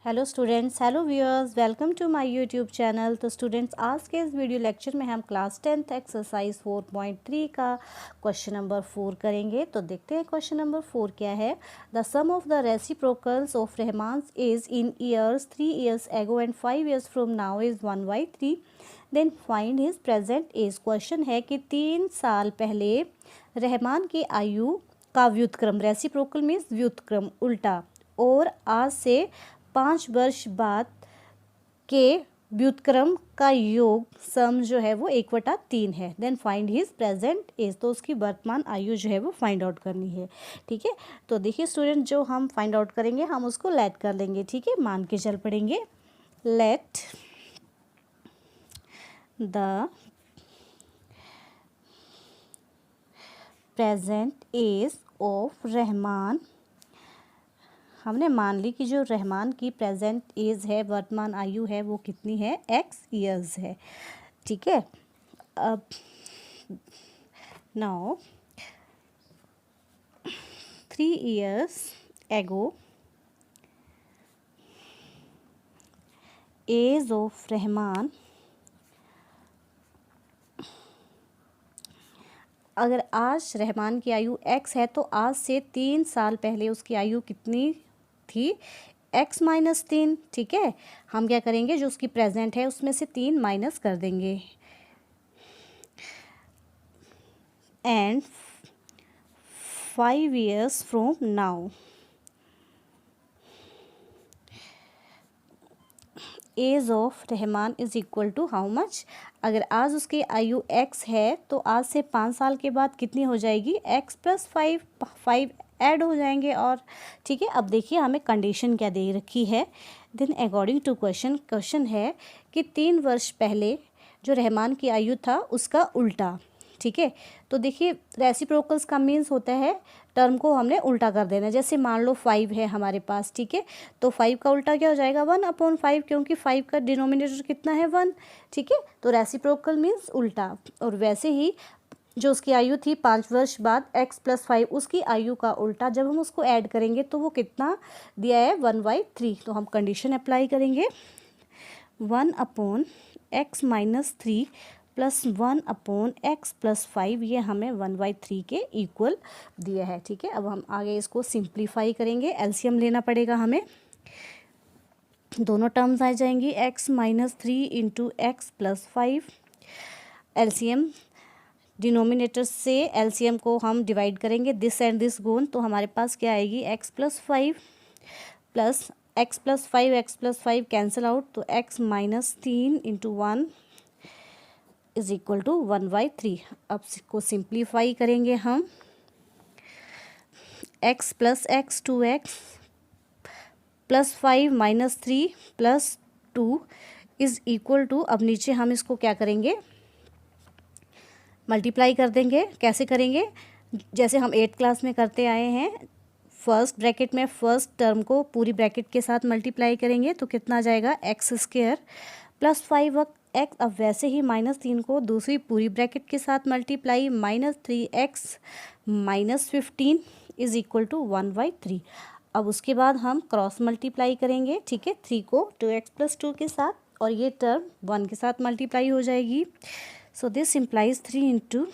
Hello students, hello viewers, welcome to my YouTube channel. तो students, आज के इस वीडियो लेक्चर में हम क्लास 10th एक्सरसाइज 4.3 का क्वेश्चन नंबर 4 करेंगे। तो देखते हैं क्वेश्चन नंबर 4 क्या है। The sum of the reciprocals of Rahman's age in years 3 years ago and 5 years from now is 1/3। Then find his present age. Question है कि 3 साल पहले रहमान की आयु का व्युत्क्रम, रेसिप्रोकल मीन्स व्युत्क्रम उल्टा, और आज से 5 वर्ष बाद के व्युत्क्रम का योग सम जो है वो 1/3 है। Then find his present age. तो उसकी वर्तमान आयु जो है वो फाइंड आउट करनी है। ठीक है, तो देखिए स्टूडेंट, जो हम फाइंड आउट करेंगे हम उसको लेट कर लेंगे। ठीक है, मान के चल पड़ेंगे। Let the present age of Rahman. हमने मान ली कि जो रहमान की प्रेजेंट एज है, वर्तमान आयु है, वो कितनी है, x ईयर्स है। ठीक है, अब now 3 years ago age of Rahman, अगर आज रहमान की आयु x है तो आज से 3 साल पहले उसकी आयु कितनी थी, x-3। ठीक है, हम क्या करेंगे, जो उसकी प्रेजेंट है उसमें से 3 माइनस कर देंगे। And 5 years from now age of Rahman is equal to how much. अगर आज उसकी आयु x है तो आज से 5 साल के बाद कितनी हो जाएगी, x + 5 ऐड हो जाएंगे। और ठीक है, अब देखिए हमें कंडीशन क्या दे रखी है। देन अकॉर्डिंग टू क्वेश्चन है कि 3 वर्ष पहले जो रहमान की आयु था उसका उल्टा। ठीक है, तो देखिए रेसिप्रोकल्स का मीन्स होता है टर्म को हमने उल्टा कर देना। जैसे मान लो 5 है हमारे पास, ठीक है, तो 5 का उल्टा क्या हो जाएगा, 1/5, क्योंकि 5 का डिनोमिनेटर कितना है, 1। ठीक है, तो रेसिप्रोकल मीन्स उल्टा। और वैसे ही जो उसकी आयु थी 5 वर्ष बाद, x + 5 उसकी आयु का उल्टा, जब हम उसको ऐड करेंगे तो वो कितना दिया है, 1/3। तो हम कंडीशन अप्लाई करेंगे, 1/x-3 + 1/x + 5, ये हमें 1/3 के इक्वल दिया है। ठीक है, अब हम आगे इसको सिंप्लीफाई करेंगे, एलसीएम लेना पड़ेगा हमें। दोनों टर्म्स आ जाएंगी, x-3 × x + 5। एलसीएम, डिनोमिनेटर से एलसीएम को हम डिवाइड करेंगे, दिस एंड दिस गोन, तो हमारे पास क्या आएगी, x + 5 plus x + 5, x + 5 cancel out, तो x-3 × 1 इज इक्वल टू 1/3। अब इसको सिंप्लीफाई करेंगे हम, x + x 2x + 5 - 3 + 2 is equal to, अब नीचे हम इसको क्या करेंगे, मल्टीप्लाई कर देंगे। कैसे करेंगे, जैसे हम 8th क्लास में करते आए हैं, फर्स्ट ब्रैकेट में फर्स्ट टर्म को पूरी ब्रैकेट के साथ मल्टीप्लाई करेंगे तो कितना आ जाएगा, x² + 5x। अब वैसे ही -3 को दूसरी पूरी ब्रैकेट के साथ multiply, -3x - 15 is equal to 1/3। अब उसके बाद हम क्रॉस मल्टीप्लाई करेंगे। ठीक है, 3 को 2x + 2 के साथ, और ये टर्म 1 के साथ मल्टीप्लाई हो जाएगी। So this implies 3 ×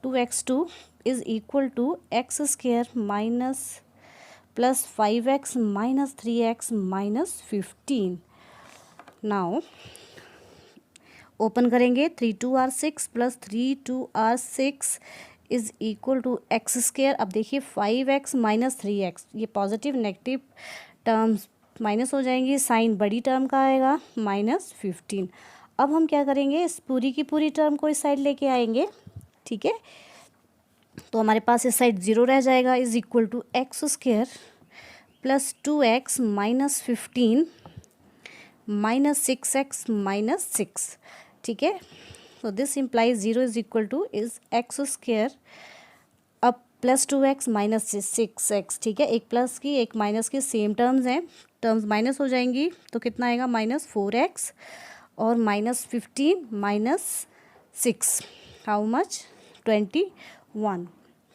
2x2 is equal to x² minus + 5x - 3x - 15। Now open करेंगे, 3 × 2 = 6 + 3 × 2 = 6 इज इक्वल टू x²। अब देखिए 5x - 3x, ये पॉजिटिव नेगेटिव टर्म्स माइनस हो जाएंगी, साइन बड़ी टर्म का आएगा, -15। अब हम क्या करेंगे, इस पूरी की पूरी टर्म को इस साइड लेके आएंगे। ठीक है, तो हमारे पास इस साइड 0 रह जाएगा, is equal to x² + 2x - 15 - 6x - 6। ठीक है, तो this implies 0 is equal two is x², अब +2x - 6x। ठीक है, एक प्लस की एक माइनस की सेम टर्म्स हैं, टर्म्स माइनस हो जाएंगी तो कितना आएगा, -4x और -15 - 6, हाउ मच, 21।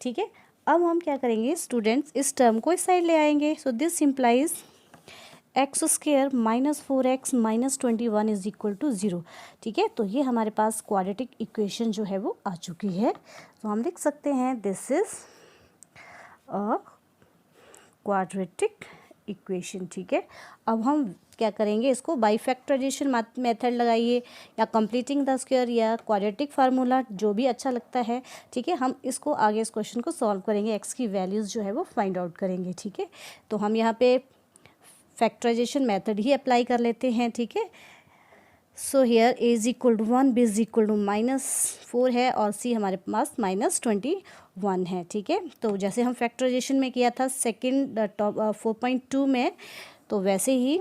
ठीक है, अब हम क्या करेंगे स्टूडेंट्स, इस टर्म को इस साइड ले आएंगे। So this implies x square minus 4x minus 21 is equal to 0। ठीक है, तो ये हमारे पास क्वाड्रेटिक इक्वेशन जो है वो आ चुकी है। तो हम लिख सकते हैं this is a quadratic equation. ठीक है, अब हम क्या करेंगे, इसको बाई फैक्टराइजेशन मेथड लगाइए या कंप्लीटिंग द स्क्वायर या क्वाड्रेटिक फार्मूला, जो भी अच्छा लगता है। ठीक है, हम इसको आगे इस क्वेश्चन को सॉल्व करेंगे, एक्स की वैल्यूज़ जो है वो फाइंड आउट करेंगे। ठीक है, तो हम यहाँ पे फैक्टराइजेशन मेथड ही अप्लाई कर लेते हैं। ठीक है, so here a is equal to 1, b is equal to -4 है और सी हमारे पास -21 है। ठीक है, तो जैसे हम फैक्टराइजेशन में किया था सेकंड 4.2 में, तो वैसे ही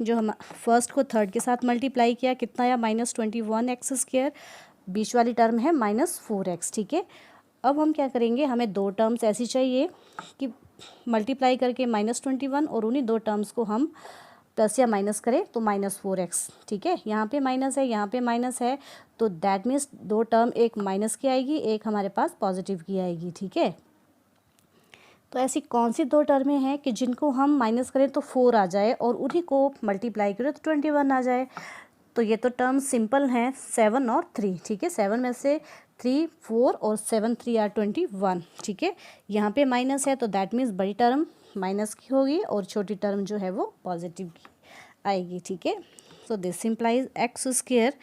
जो हम फर्स्ट को थर्ड के साथ मल्टीप्लाई किया, कितना आया -21x स्क्वायर, बीच वाली टर्म है -4x। ठीक है, अब हम क्या करेंगे, हमें दो टर्म्स ऐसी चाहिए कि मल्टीप्लाई करके -21 और उन्हीं दो टर्म्स को हम प्लस या माइनस करें तो -4x। ठीक है, यहाँ पे माइनस है, यहाँ पे माइनस है, तो दैट मीन्स दो टर्म एक माइनस की आएगी, एक हमारे पास पॉजिटिव की आएगी। ठीक है, तो ऐसी कौन सी दो टर्में हैं कि जिनको हम माइनस करें तो 4 आ जाए और उन्हीं को मल्टीप्लाई करें तो 21 आ जाए। तो ये तो टर्म सिंपल हैं, 7 और 3। ठीक है, 7 में से 3 4 और 7 3 आर 21। ठीक है, यहाँ पे माइनस है तो दैट मीन्स बड़ी टर्म माइनस की होगी और छोटी टर्म जो है वो पॉजिटिव की आएगी। ठीक है, so this implies x square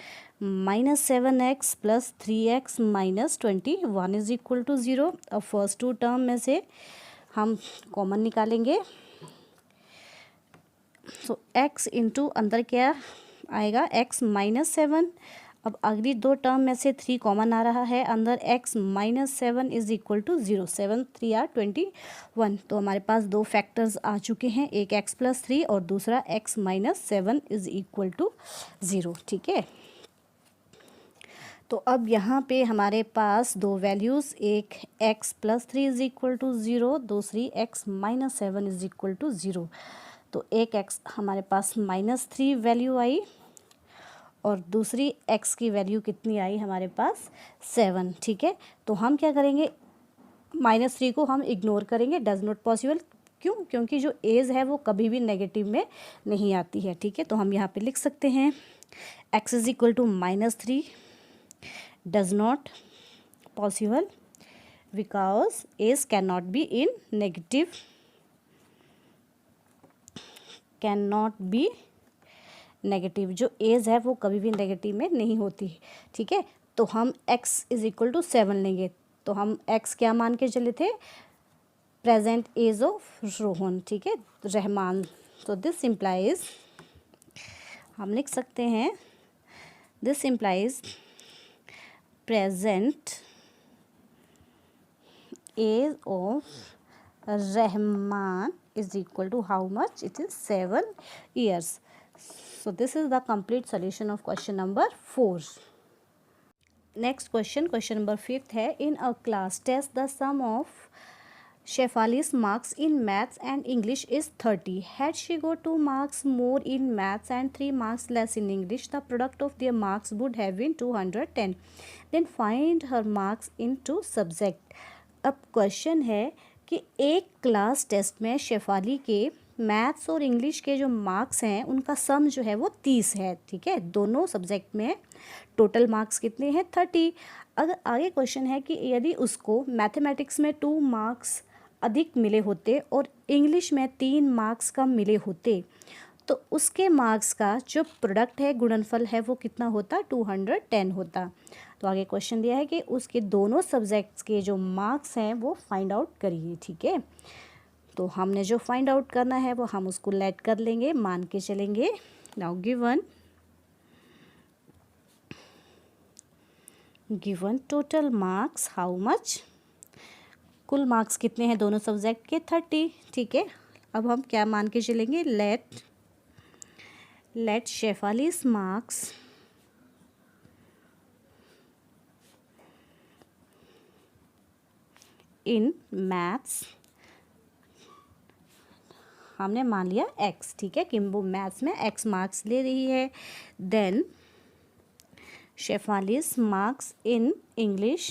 -7x plus 3x minus 21 is equal to 0। अब फर्स्ट टू टर्म में से हम कॉमन निकालेंगे, सो x इंटू अंदर क्या आएगा, x -7। अब अगली दो टर्म में से 3 कॉमन आ रहा है, अंदर x -7 is equal to 0। 7 3 are 21। तो हमारे पास दो फैक्टर्स आ चुके हैं, एक x प्लस 3 और दूसरा x -7 इज इक्वल टू 0। ठीक है, तो अब यहाँ पे हमारे पास दो वैल्यूज़, एक x plus 3 is equal to 0, दूसरी x -7 इज इक्वल टू 0। तो एक x हमारे पास -3 वैल्यू आई और दूसरी x की वैल्यू कितनी आई हमारे पास 7। ठीक है, तो हम क्या करेंगे, -3 को हम इग्नोर करेंगे, डज नॉट पॉसिबल। क्यों? क्योंकि जो एज है वो कभी भी नेगेटिव में नहीं आती है। ठीक है, तो हम यहाँ पे लिख सकते हैं x is equal to -3 does not possible because age cannot be in negative, cannot be negative. जो एज है वो कभी भी नेगेटिव में नहीं होती। ठीक है, तो हम x इज इक्वल टू 7 लेंगे, तो हम x क्या मान के चले थे, प्रेजेंट एज ऑफ रोहन। ठीक है, रहमान। तो दिस इम्प्लाइज, हम लिख सकते हैं this implies present age of Rahman is equal to how much? It is 7 years. So this is the complete solution of question number 4. Next question, question number 5 है, in a class test the sum of Shefali's marks in maths and English is 30. Had she got 2 marks more in maths and 3 marks less in English, the product of their marks would have been 210. Then find her marks in 2 subject. अब question है कि एक class test में शेफाली के maths और English के जो marks हैं उनका सम जो है वो 30 है। ठीक है, दोनों सब्जेक्ट में टोटल मार्क्स कितने हैं, 30। अगर आगे क्वेश्चन है कि यदि उसको मैथमेटिक्स में 2 मार्क्स अधिक मिले होते और इंग्लिश में 3 मार्क्स कम मिले होते, तो उसके मार्क्स का जो प्रोडक्ट है, गुणनफल है, वो कितना होता, 210 होता। तो आगे क्वेश्चन दिया है कि उसके दोनों सब्जेक्ट्स के जो मार्क्स हैं वो फाइंड आउट करिए। ठीक है, तो हमने जो फाइंड आउट करना है वो हम उसको लेट कर लेंगे, मान के चलेंगे। Now given total marks how much, कुल मार्क्स कितने हैं दोनों सब्जेक्ट के, 30। ठीक है, अब हम क्या मान के चलेंगे, late Shefali's marks in maths, हमने मान लिया x। ठीक है, कि वो मैथ्स में x मार्क्स ले रही है। Then Shefali's marks in English,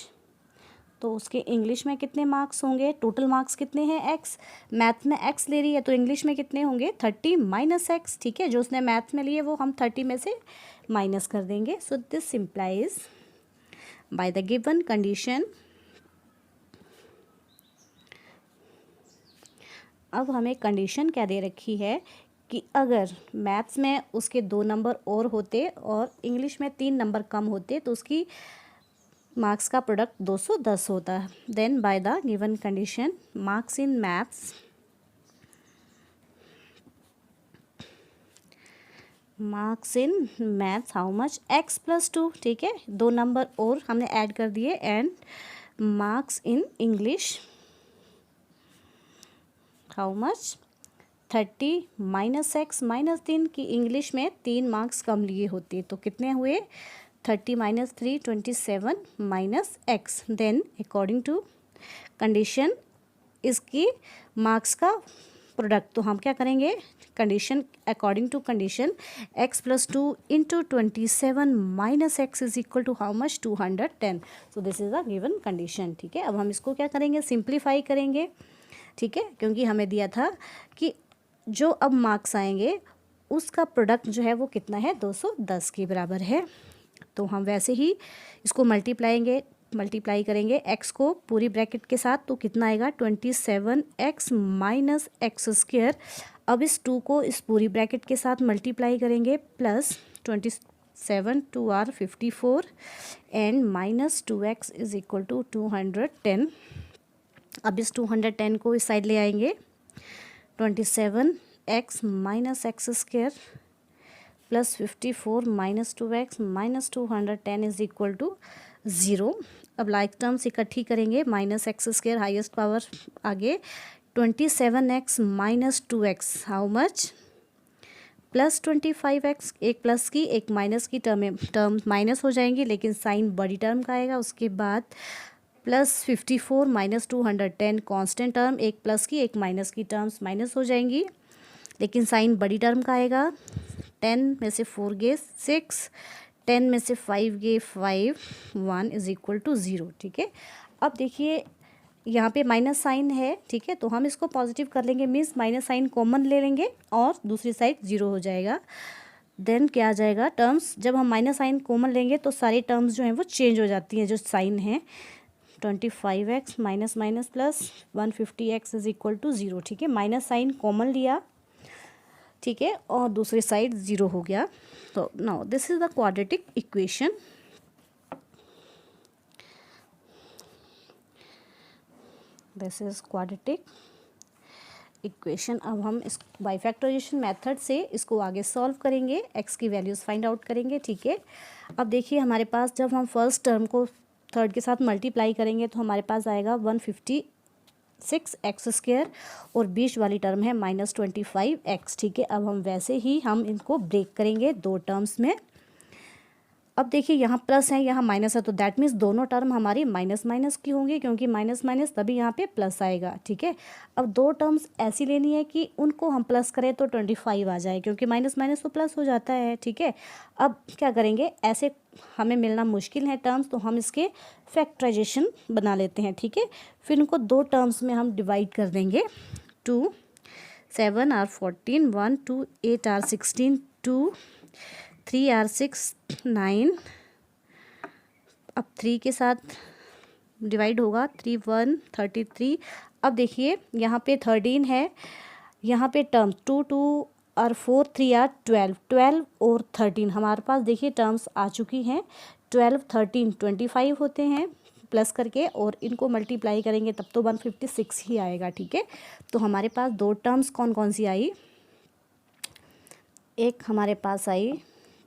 तो उसके इंग्लिश में कितने मार्क्स होंगे, टोटल मार्क्स कितने हैं x, मैथ में x ले रही है तो इंग्लिश में कितने होंगे 30 माइनस x, ठीक है। जो उसने मैथ में लिए वो हम 30 में से माइनस कर देंगे। सो this implies bye the given condition, अब हमें कंडीशन क्या दे रखी है कि अगर मैथ्स में उसके 2 नंबर और होते और इंग्लिश में 3 नंबर कम होते तो उसकी मार्क्स का प्रोडक्ट 210 होता। Then by the given condition marks in maths, marks in maths how much x plus 2, ठीक है, 2 नंबर और हमने ऐड कर दिए। And marks in English how much 30 minus x minus 3 की इंग्लिश में 3 मार्क्स कम लिए होते तो कितने हुए 30 minus 3 27 minus x। Then according to condition इसकी मार्क्स का प्रोडक्ट, तो हम क्या करेंगे condition according to condition x plus 2 into 27 minus x is equal to how much 210। So this is the given condition, ठीक है। अब हम इसको क्या करेंगे सिंप्लीफाई करेंगे, ठीक है, क्योंकि हमें दिया था कि जो अब मार्क्स आएंगे उसका प्रोडक्ट जो है वो कितना है 210 के बराबर है। तो हम वैसे ही इसको मल्टीप्लाई करेंगे x को पूरी ब्रैकेट के साथ, तो कितना आएगा 27x माइनस एक्स स्क्वायर। अब इस 2 को इस पूरी ब्रैकेट के साथ मल्टीप्लाई करेंगे plus 27 2 are 54 and minus 2x is equal to 210। अब इस 210 को इस साइड ले आएंगे, 27x minus x square plus 54 minus 2x minus 210 is equal to 0। अब लाइक टर्म्स इकट्ठी करेंगे, minus x square highest power आगे 27x minus 2x how much plus 25x, एक प्लस की एक माइनस की टर्म माइनस हो जाएंगी लेकिन साइन बड़ी टर्म का आएगा। उसके बाद प्लस 54 माइनस 210 कांस्टेंट टर्म, एक प्लस की एक माइनस की टर्म्स माइनस हो जाएंगी लेकिन साइन बड़ी टर्म का आएगा। 10 में से 4 गए 6, 10 में से 5 गए 5, 1 इज इक्वल टू 0, ठीक है। अब देखिए यहाँ पे माइनस साइन है, ठीक है, तो हम इसको पॉजिटिव कर लेंगे, मीन्स माइनस साइन कॉमन ले लेंगे और दूसरी साइड 0 हो जाएगा। देन क्या आ जाएगा टर्म्स, जब हम माइनस साइन कॉमन लेंगे तो सारी टर्म्स जो हैं वो चेंज हो जाती हैं जो साइन है। 25x minus minus plus 150x is equal to 0, ठीक है, माइनस साइन कॉमन लिया, ठीक है, और दूसरी साइड 0 हो गया। तो now this is the quadratic equation. This is quadratic equation. अब हम इस बाई फैक्टराइजेशन मेथड से इसको आगे सॉल्व करेंगे, x की वैल्यूज़ फाइंड आउट करेंगे, ठीक है। अब देखिए हमारे पास जब हम फर्स्ट टर्म को थर्ड के साथ मल्टीप्लाई करेंगे तो हमारे पास आएगा 156x स्क्वायर और बीच वाली टर्म है माइनस 25x, ठीक है। अब हम वैसे ही हम इनको ब्रेक करेंगे 2 टर्म्स में। अब देखिए यहाँ प्लस है यहाँ माइनस है तो दैट मीन्स दोनों टर्म हमारी माइनस माइनस की होंगी क्योंकि माइनस माइनस तभी यहाँ पे प्लस आएगा, ठीक है। अब 2 टर्म्स ऐसी लेनी है कि उनको हम प्लस करें तो 25 आ जाए क्योंकि माइनस माइनस तो प्लस हो जाता है, ठीक है। अब क्या करेंगे, ऐसे हमें मिलना मुश्किल है टर्म्स तो हम इसके फैक्टराइजेशन बना लेते हैं, ठीक है। फिर उनको 2 टर्म्स में हम डिवाइड कर देंगे, 2 7 आर 14 1 2 8 आर 16 2 3 आर 6 9। अब 3 के साथ डिवाइड होगा 3 1 33। अब देखिए यहाँ पे 13 है, यहाँ पे टर्म्स 2 2 और 4 3 आर 12 12 और 13 हमारे पास देखिए टर्म्स आ चुकी हैं। 12 13 25 होते हैं प्लस करके और इनको मल्टीप्लाई करेंगे तब तो 156 ही आएगा, ठीक है। तो हमारे पास 2 टर्म्स कौन कौन सी आई, एक हमारे पास आई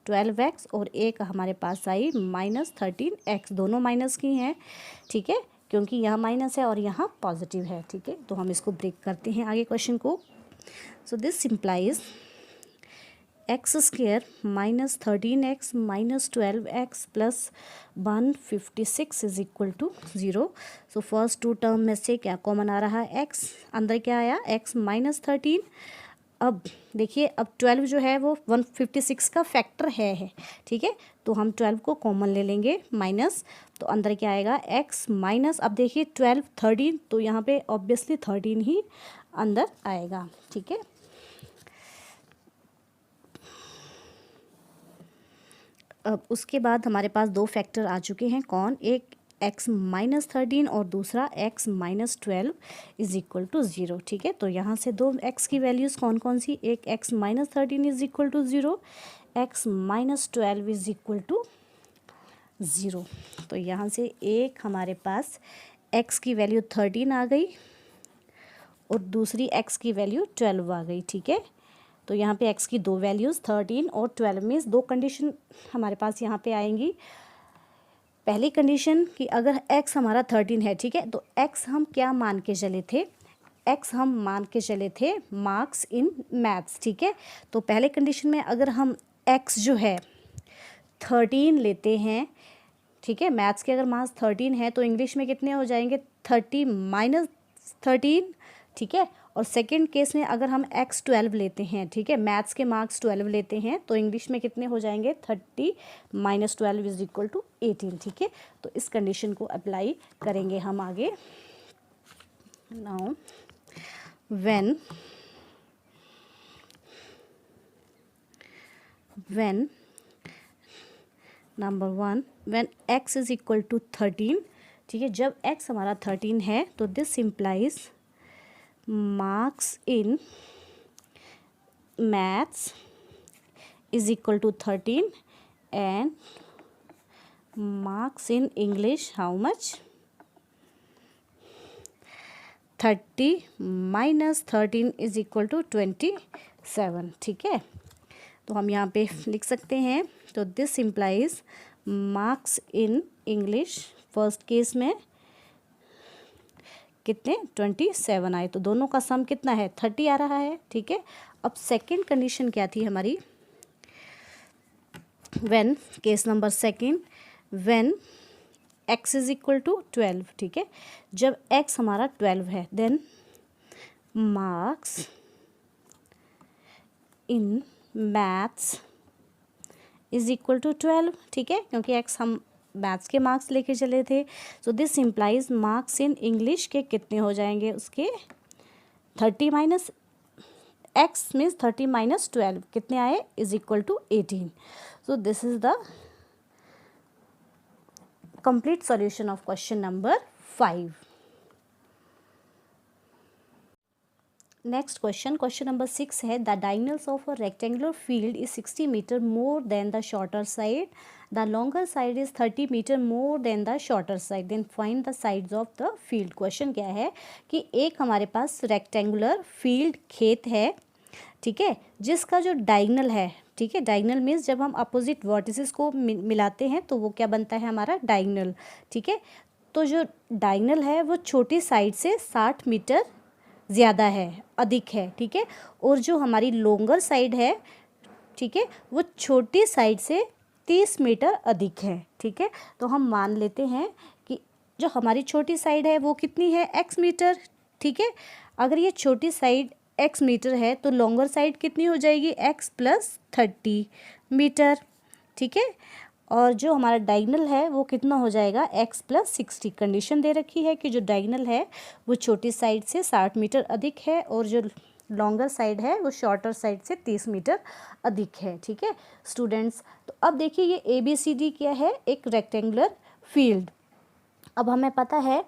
12x और एक हमारे पास आई माइनस 13x, दोनों माइनस की हैं, ठीक है, क्योंकि यहाँ माइनस है और यहाँ पॉजिटिव है, ठीक है। तो हम इसको ब्रेक करते हैं आगे क्वेश्चन को। So this simplifies x square minus 13x minus 12x plus 156 is equal to 0। So first 2 term में से क्या कॉमन आ रहा है x, अंदर क्या आया x माइनस 13 अब देखिए, अब 12 जो है वो 156 का फैक्टर है, ठीक है। तो हम 12 को कॉमन ले लेंगे माइनस, तो अंदर क्या आएगा x माइनस, अब देखिए 12 13, तो यहाँ पे ऑब्वियसली 13 ही अंदर आएगा, ठीक है। अब उसके बाद हमारे पास दो फैक्टर आ चुके हैं, कौन, एक x माइनस 13 और दूसरा x minus 12 is equal to 0, ठीक है। तो यहाँ से दो x की वैल्यूज़ कौन कौन सी, एक x minus 13 is equal to 0, x minus 12 is equal to 0। तो यहाँ से एक हमारे पास x की वैल्यू 13 आ गई और दूसरी x की वैल्यू 12 आ गई, ठीक है। तो यहाँ पे x की दो वैल्यूज़ 13 और 12 में दो कंडीशन हमारे पास यहाँ पे आएंगी। पहली कंडीशन कि अगर x हमारा 13 है, ठीक है, तो x हम क्या मान के चले थे, x हम मान के चले थे मार्क्स इन मैथ्स, ठीक है। तो पहले कंडीशन में अगर हम x जो है 13 लेते हैं, ठीक है, मैथ्स के अगर मार्क्स 13 है तो इंग्लिश में कितने हो जाएंगे, 30 माइनस 13, ठीक है। और सेकंड केस में अगर हम x 12 लेते हैं, ठीक है, मैथ्स के मार्क्स 12 लेते हैं तो इंग्लिश में कितने हो जाएंगे, 30 माइनस 12 इज इक्वल टू 18, ठीक है। तो इस कंडीशन को अप्लाई करेंगे हम आगे। Now when number 1 when x is equal to 13, ठीक है, जब x हमारा 13 है तो this implies marks in maths is equal to 13 and marks in English how much, 30 minus 13 is equal to 27, ठीक है। तो हम यहाँ पे लिख सकते हैं, तो this implies marks in English first case में कितने 27 आए, तो दोनों का सम कितना है 30 आ रहा है, ठीक है। अब सेकंड कंडीशन क्या थी हमारी, when case number second when x is equal to 12, ठीक है, जब x हमारा 12 है then marks in maths is equal to 12, ठीक है, क्योंकि x हम मैथ्स के मार्क्स लेके चले थे। सो this implies marks in English के कितने हो जाएंगे उसके 30 माइनस x मीन्स 30 माइनस 12 कितने आए is equal to 18। So this is the complete solution of question number 5। Next question number 6 है, the diagonals of a rectangular field is 60 metre more than the shorter side, the longer side is 30 metre more than the shorter side, then find the sides of the field. Question क्या है कि एक हमारे पास rectangular field खेत है, ठीक है, जिसका जो डायगोनल है, ठीक है, डायगोनल मीन्स जब हम अपोजिट वर्टिसेस को मिलाते हैं तो वो क्या बनता है हमारा डायगोनल, ठीक है। तो जो डायगोनल है वो छोटी साइड से 60 मीटर ज़्यादा है, अधिक है, ठीक है, और जो हमारी लॉन्गर साइड है, ठीक है, वो छोटी साइड से 30 मीटर अधिक है, ठीक है। तो हम मान लेते हैं कि जो हमारी छोटी साइड है वो कितनी है x मीटर, ठीक है। अगर ये छोटी साइड x मीटर है तो लॉन्गर साइड कितनी हो जाएगी x प्लस 30 मीटर, ठीक है। और जो हमारा डायगोनल है वो कितना हो जाएगा x प्लस 60। कंडीशन दे रखी है कि जो डायगोनल है वो छोटी साइड से 60 मीटर अधिक है और जो लॉन्गर साइड है वो शॉर्टर साइड से 30 मीटर अधिक है, ठीक है स्टूडेंट्स। तो अब देखिए ये ABCD क्या है, एक रेक्टेंगुलर फील्ड। अब हमें पता है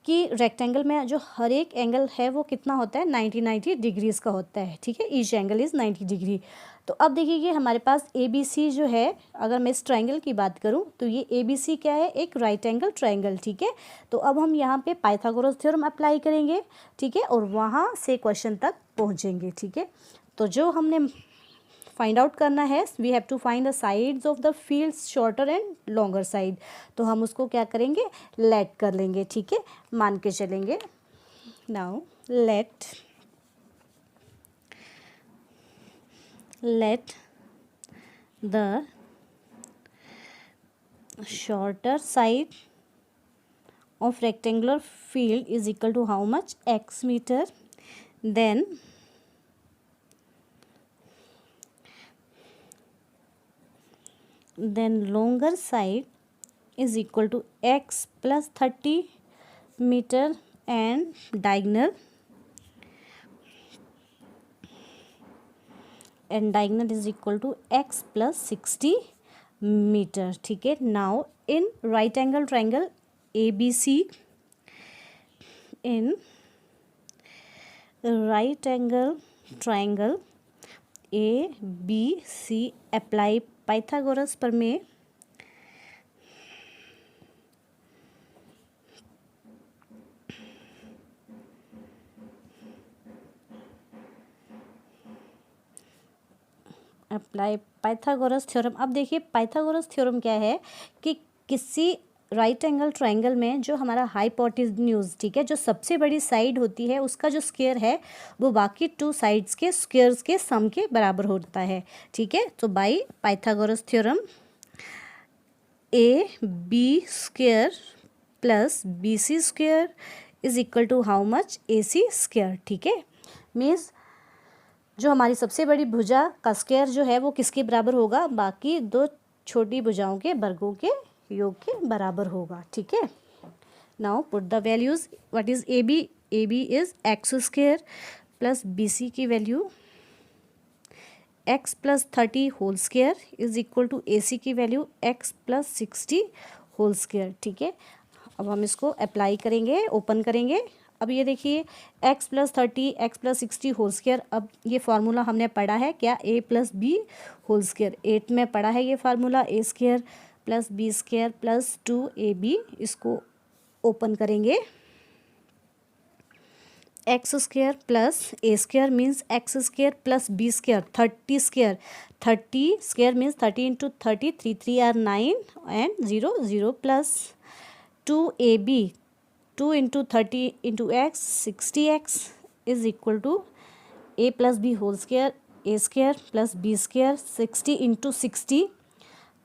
कि रेक्टेंगल में जो हर एक एंगल है वो कितना होता है 90 डिग्रीज़ का होता है, ठीक है, ईच एंगल इज़ 90 डिग्री। तो अब देखिए कि हमारे पास ABC जो है, अगर मैं इस ट्रायंगल की बात करूं तो ये ABC क्या है, एक राइट एंगल ट्रायंगल, ठीक है। तो अब हम यहाँ पे पाइथागोरस थ्योरम अप्लाई करेंगे, ठीक है, और वहाँ से क्वेश्चन तक पहुँचेंगे, ठीक है। तो जो हमने फाइंड आउट करना है, we have to find the sides of the fields shorter and longer side, तो हम उसको क्या करेंगे लेट कर लेंगे, ठीक है, मान के चलेंगे। Now let the shorter side of rectangular field is equal to how much x meter, then then longer side is equal to x plus 30 meter and diagonal is equal to x plus 60 meter. ठीक है. Now in right angle triangle ABC, in right angle triangle ABC, apply Pythagoras प्रमेय. Apply Pythagoras theorem. अब देखिए Pythagoras theorem क्या है कि किसी right angle triangle में जो हमारा हाइपोटेन्यूज, ठीक है, जो सबसे बड़ी साइड होती है उसका जो स्क्वायर है वो बाकी टू साइड्स के स्क्वायर्स के सम के बराबर होता है. ठीक है. तो by Pythagoras theorem A B square plus B C square is equal to how much A C square. ठीक है. मीन्स जो हमारी सबसे बड़ी भुजा का स्क्वायर जो है वो किसके बराबर होगा, बाकी दो छोटी भुजाओं के वर्गों के योग के बराबर होगा. ठीक है. Now put the values. What is A B? A B is X square plus B C की value X plus 30 whole square is equal to A C की value X plus 60 whole square. ठीक है. अब हम इसको apply करेंगे, open करेंगे. अब ये देखिए x plus 30 x plus 60 whole square. अब ये फार्मूला हमने पढ़ा है क्या, a plus B whole square. 8 में पढ़ा है ये फार्मूला, a square plus B square plus 2ab. इसको ओपन करेंगे. X square plus A square means x square plus B square 30 square. 30 square means 30 into 30, 3 3 are 9 and 0 0 plus 2ab 2 into 30 into x 60x is equal to A plus B whole square A square plus B square 60 into 60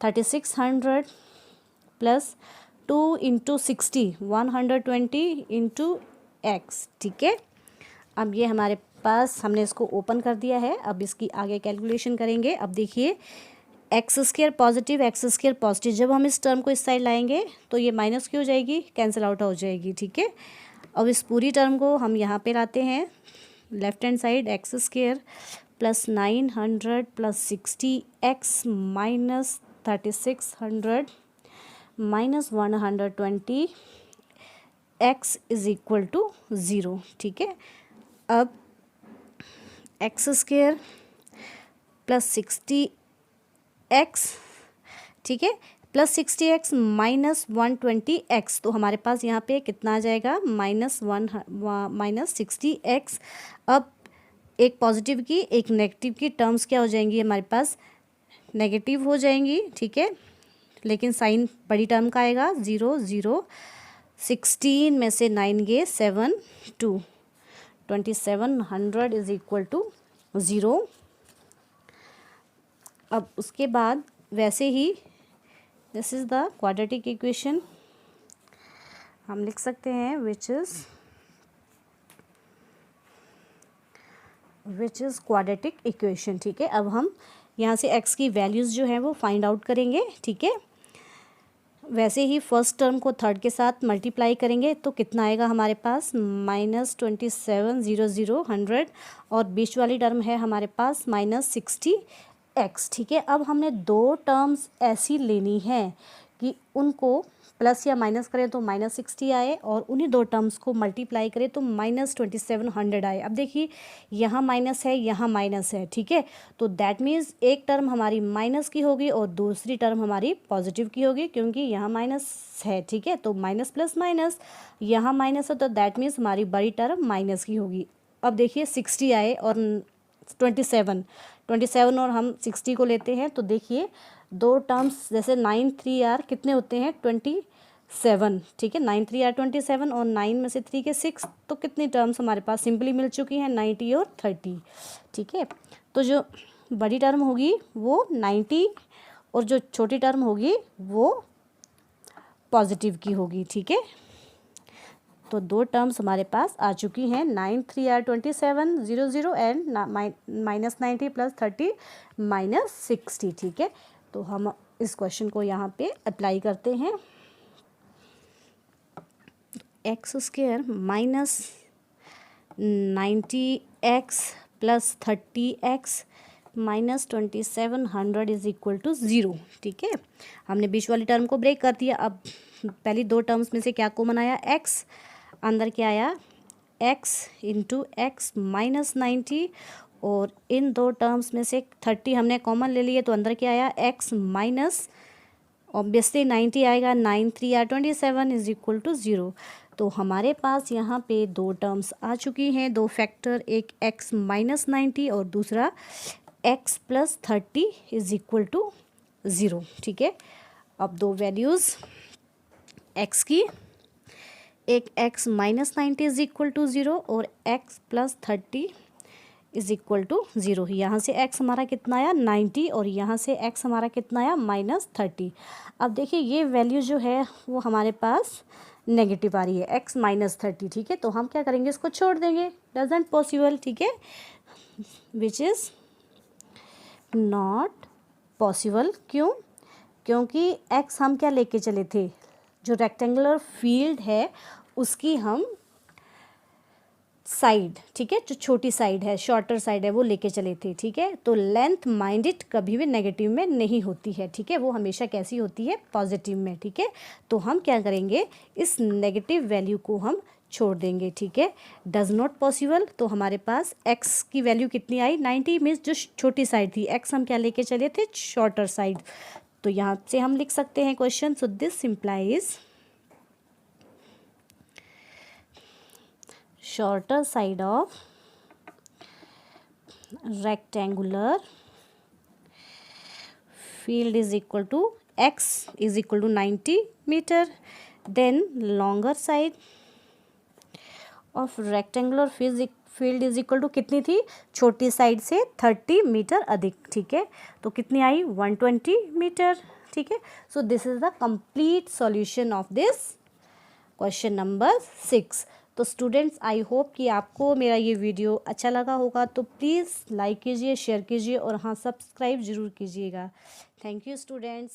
3600 plus 2 into 60 120 into x. ठीक है. अब ये हमारे पास, हमने इसको open कर दिया है. अब इसकी आगे कैलकुलेशन करेंगे. अब देखिए x square positive x square positive, जब हम इस टर्म को इस साइड लाएंगे तो ये माइनस की हो जाएगी, कैंसिल आउट हो जाएगी. ठीक है. अब इस पूरी टर्म को हम यहाँ पे लाते हैं left hand side. X square plus 900 plus 60x minus 3600 minus 120 x is equal to 0. ठीक है. अब एक्स स्क्वायर प्लस 60x, ठीक है, प्लस 60x माइनस 120x. तो हमारे पास यहाँ पे कितना आ जाएगा, माइनस 60x. अब एक पॉजिटिव की एक नेगेटिव की टर्म्स क्या हो जाएंगी, हमारे पास नेगेटिव हो जाएंगी. ठीक है. लेकिन साइन बड़ी टर्म का आएगा 0 0. 16 में से 9 गए 7 2 2700 इज इक्वल टू 0. अब उसके बाद वैसे ही this is the quadratic equation हम लिख सकते हैं विच इज़ क्वाड्रेटिक इक्वेशन. ठीक है. अब हम यहाँ से x की वैल्यूज़ जो हैं वो फाइंड आउट करेंगे. ठीक है. वैसे ही फर्स्ट टर्म को थर्ड के साथ मल्टीप्लाई करेंगे तो कितना आएगा हमारे पास, माइनस 2700 100 और बीच वाली टर्म है हमारे पास माइनस 60x. ठीक है. अब हमने दो टर्म्स ऐसी लेनी है कि उनको प्लस या माइनस करें तो माइनस 60 आए और उन्हीं दो टर्म्स को मल्टीप्लाई करें तो माइनस 2700 आए. अब देखिए यहाँ माइनस है, यहाँ माइनस है. ठीक है. तो दैट मीन्स एक टर्म हमारी माइनस की होगी और दूसरी टर्म हमारी पॉजिटिव की होगी, क्योंकि यहाँ माइनस है. ठीक है. तो माइनस प्लस माइनस, यहाँ माइनस है तो दैट मीन्स हमारी बड़ी टर्म माइनस की होगी. अब देखिए 60 आए और 27 और हम 60 को लेते हैं तो देखिए दो टर्म्स जैसे 9 3 आर कितने होते हैं 27. ठीक है. 9 3 आर 27 और 9 में से 3 के 6, तो कितनी टर्म्स हमारे पास सिंपली मिल चुकी हैं 90 और 30. ठीक है. तो जो बड़ी टर्म होगी वो 90 और जो छोटी टर्म होगी वो पॉजिटिव की होगी. ठीक है. तो दो टर्म्स हमारे पास आ चुकी हैं 9 3 are 27 0 0 and minus 90 plus 30 minus 60. ठीक है. तो हम इस क्वेश्चन को यहाँ पे अप्लाई करते हैं। X square minus 90x plus 30x minus 2700 is equal to 0। ठीक है, हमने बीच वाली टर्म को ब्रेक कर दिया। अब पहली दो टर्म्स में से क्या कॉमन आया, x, अंदर क्या आया x इंटू एक्स माइनस 90, और इन दो टर्म्स में से 30 हमने कॉमन ले लिए, तो अंदर क्या आया x माइनस ऑब्वियसली 90 आएगा, 9 3 या 27 इज इक्वल टू 0। तो हमारे पास यहाँ पे दो टर्म्स आ चुकी हैं, दो फैक्टर, एक x माइनस 90 और दूसरा x plus 30 is equal to 0। ठीक है, अब दो वैल्यूज़ x की, एक x minus 90 is equal to 0 और x plus 30 is equal to 0। यहाँ से x हमारा कितना आया 90 और यहाँ से x हमारा कितना आया माइनस 30। अब देखिए ये वैल्यू जो है वो हमारे पास नेगेटिव आ रही है, x माइनस 30। ठीक है, तो हम क्या करेंगे, इसको छोड़ देंगे, डजेंट पॉसिबल। ठीक है, विच इज़ नॉट पॉसिबल। क्यों? क्योंकि x हम क्या लेके चले थे, जो रेक्टेंगुलर फील्ड है उसकी हम साइड, ठीक है, जो छोटी साइड है, शॉर्टर साइड है, वो लेके चले थे। ठीक है, तो लेंथ माइंडेड कभी भी नेगेटिव में नहीं होती है। ठीक है, वो हमेशा कैसी होती है, पॉजिटिव में। ठीक है, तो हम क्या करेंगे, इस नेगेटिव वैल्यू को हम छोड़ देंगे। ठीक है, डज नॉट पॉसिबल। तो हमारे पास x की वैल्यू कितनी आई 90, मीन्स जो छोटी साइड थी, x हम क्या लेके चले थे, शॉर्टर साइड। तो यहाँ से हम लिख सकते हैं question, so this implies shorter side of rectangular field is equal to x is equal to 90 meter, then longer side of rectangular field is equal to कितनी थी, छोटी साइड से 30 मीटर अधिक। ठीक है, तो कितनी आई 120 मीटर। ठीक है, so this is the complete solution of this question number 6। तो स्टूडेंट्स, आई होप कि आपको मेरा ये वीडियो अच्छा लगा होगा, तो प्लीज़ लाइक कीजिए, शेयर कीजिए और हाँ, सब्सक्राइब ज़रूर कीजिएगा। Thank you students.